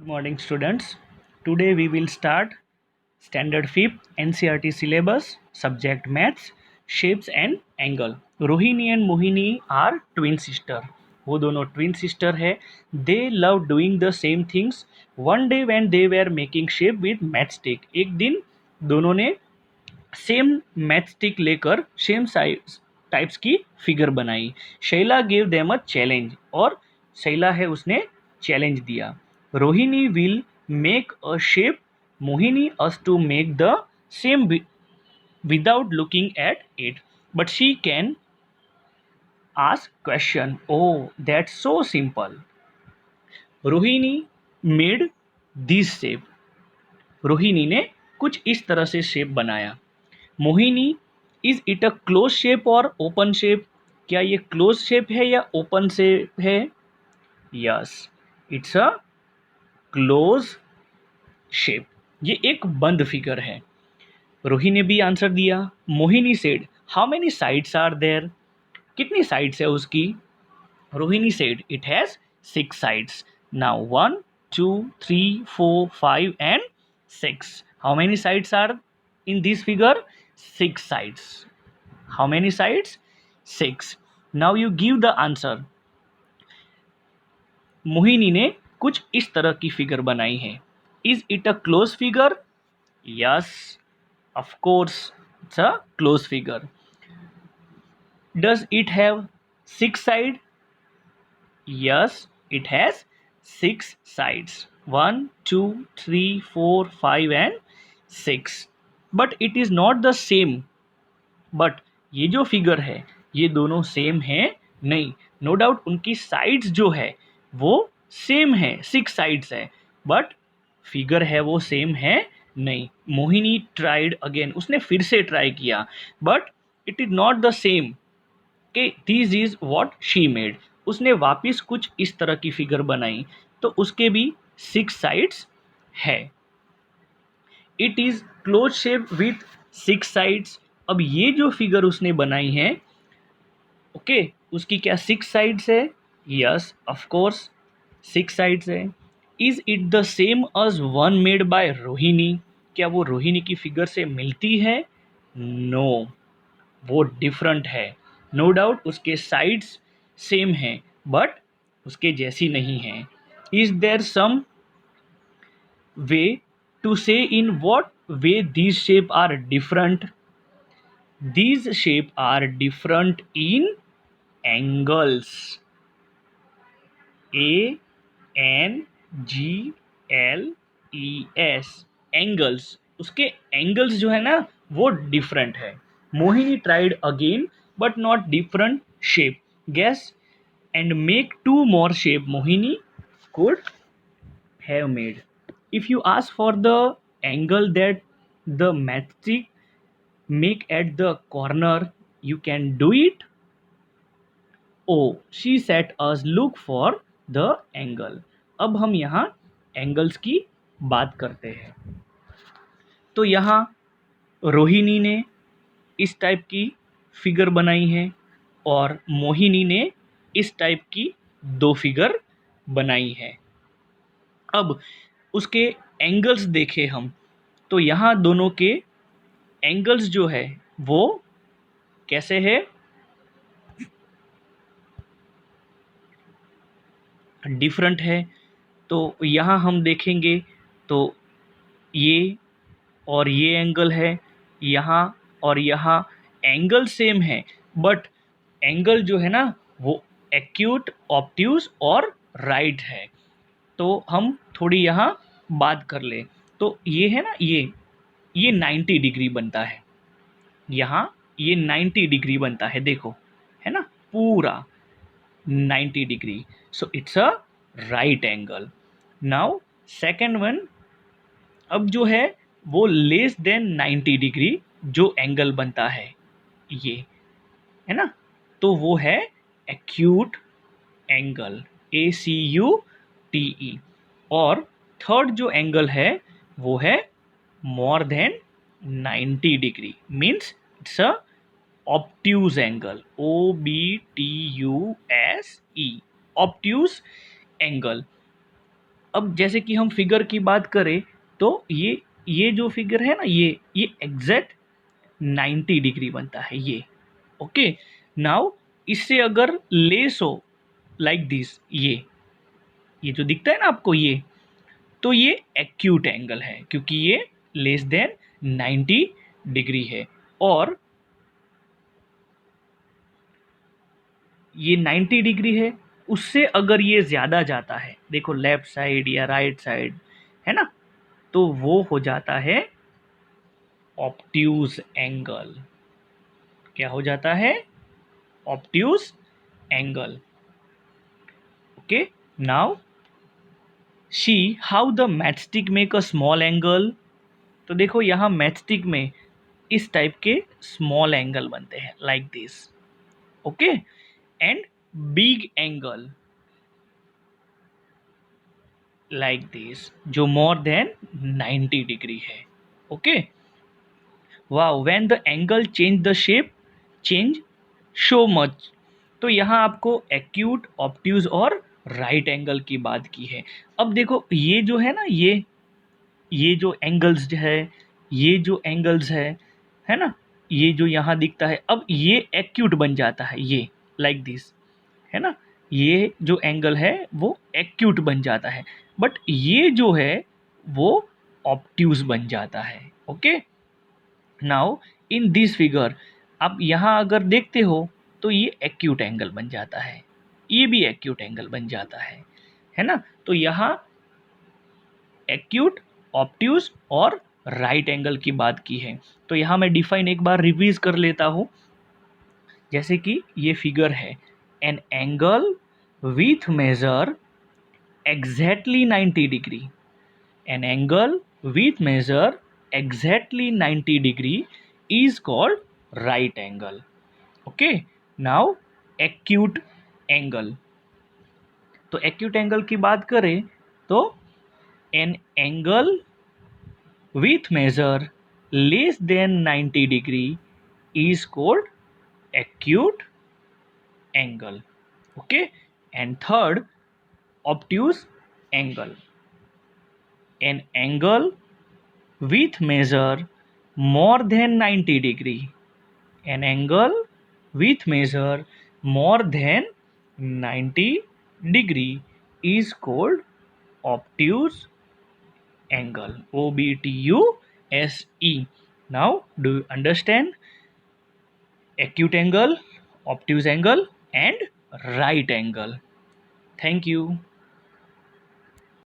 Good morning, students. Today we will start Standard 5th NCERT syllabus, subject Maths, Shapes and Angle. Rohini and Mohini are twin sister. वो दोनों twin sister है. They love doing the same things. One day when they were making shape with matchstick, एक दिन दोनों ने same matchstick लेकर same size types की figure बनाई. Shaila give them a challenge, और शैला है उसने चैलेंज दिया. Rohini will make a shape, Mohini us to make the same without looking at it, but she can ask question. Oh, that's so simple. Rohini made this shape. Rohini ने कुछ इस तरह से शेप बनाया. Mohini, is it a close shape और open shape? क्या ये close shape है या ओपन शेप है? Yes, it's a close shape. ये एक बंद फिगर है. रोही ने भी आंसर दिया. Mohini said, how many sides are there? कितनी साइड्स है उसकी? Rohini said, it has 6 sides. Now 1 2 3 4 5 and 6. How many sides are in this figure? 6 sides. How many sides? 6. Now you give the answer. Mohini ने कुछ इस तरह की फिगर बनाई है. Is it a close figure? Yes, of course it's a close figure. Does it have 6 side? Yes, it has 6 sides. 1, 2, 3, 4, 5 and 6. But it is not the same. But ये जो figure है ये दोनों सेम है नहीं. No doubt उनकी sides जो है वो सेम है, 6 साइड्स है, बट फिगर है वो सेम है नहीं. मोहिनी ट्राइड अगेन, उसने फिर से ट्राई किया, but it is not the same. कि this is what she made. उसने वापस कुछ इस तरह की फिगर बनाई, तो उसके भी 6 साइड्स है. It is close shape with 6 sides. अब ये जो फिगर उसने बनाई है, ओके, उसकी क्या 6 साइड्स है? यस, ऑफ कोर्स 6 साइड्स है. Is it the same as one made by Rohini? क्या वो रोहिणी की फिगर से मिलती है? नो, वो डिफरेंट है. नो डाउट उसके साइड्स सेम हैं, बट उसके जैसी नहीं है. Is there some way to say in what way these shape are different? These shape are different in angles. ANGLES, angles. उसके एंगल्स जो है ना वो डिफरेंट है. Mohini tried again but not different shape. Guess and make 2 more shape Mohini could have made. If you ask for the angle that the matchstick make at the corner, you can do it. Oh, she set us look for the angle. अब हम यहाँ angles की बात करते हैं. तो यहाँ रोहिणी ने इस टाइप की फिगर बनाई है और मोहिनी ने इस टाइप की 2 फिगर बनाई है. अब उसके एंगल्स देखें हम, तो यहाँ दोनों के एंगल्स जो है वो कैसे है? डिफरेंट है. तो यहाँ हम देखेंगे तो ये और ये एंगल है, यहाँ और यहाँ एंगल सेम है, बट एंगल जो है ना वो एक्यूट, ऑब्ट्यूज और राइट है. तो हम थोड़ी यहाँ बात कर ले. तो ये है ना, ये 90 डिग्री बनता है. यहाँ ये 90 डिग्री बनता है, देखो, है ना, पूरा 90 degree. So it's a right angle. Now second one, अब जो है वो लेस देन 90 डिग्री जो एंगल बनता है, ये है ना, तो वो है एक्यूट एंगल, ACUTE. और थर्ड जो एंगल है वो है more than 90 degree, means it's a obtuse angle, OBTUSE, obtuse angle. अब जैसे कि हम फिगर की बात करें तो ये जो फिगर है ना, ये एग्जैक्ट 90 डिग्री बनता है ये। ओके, नाउ इससे अगर लेस हो लाइक दिस, ये जो दिखता है ना आपको ये, तो ये एक्यूट एंगल है क्योंकि ये लेस देन 90 डिग्री है। और ये 90 डिग्री है, उससे अगर ये ज़्यादा जाता है, देखो लेफ्ट साइड या राइट साइड, है ना, तो वो हो जाता है ऑब्ट्यूज एंगल। क्या हो जाता है? Obtuse angle. Okay, now see how the matchstick make a small angle. तो देखो यहाँ मैचस्टिक में इस टाइप के स्मॉल एंगल बनते हैं like this. Okay, and big angle like this जो मोर देन 90 डिग्री है। Okay, wow, when the angle change the shape change so much. तो यहाँ आपको एक्यूट, ऑब्ट्यूज और राइट एंगल की बात की है। अब देखो ये जो है ना, ये जो एंगल्स है, ये जो एंगल्स है ना, ये जो यहाँ दिखता है, अब ये एक्यूट बन जाता है ये लाइक दिस, है ना, ये जो एंगल है वो एक्यूट बन जाता है, बट ये जो है वो ऑब्ट्यूज बन जाता है। Okay, now in this figure आप यहाँ अगर देखते हो तो ये एक्यूट एंगल बन जाता है, ये भी एक्यूट एंगल बन जाता है ना। तो यहाँ एक्यूट, ऑब्ट्यूज और राइट एंगल की बात की है। तो यहाँ मैं डिफाइन एक बार रिवीज कर लेता हूँ। जैसे कि ये फिगर है, an angle with measure exactly 90 degree, an angle with measure exactly 90 degree is called right angle. Okay, now acute angle। तो acute angle की बात करें तो an angle with measure less than 90 degree is called acute angle। Okay, and third, obtuse angle, an angle with measure more than 90 degree, an angle with measure more than 90 degree is called obtuse angle, OBTUSE। Now do you understand acute angle, obtuse angle and right angle? Thank you.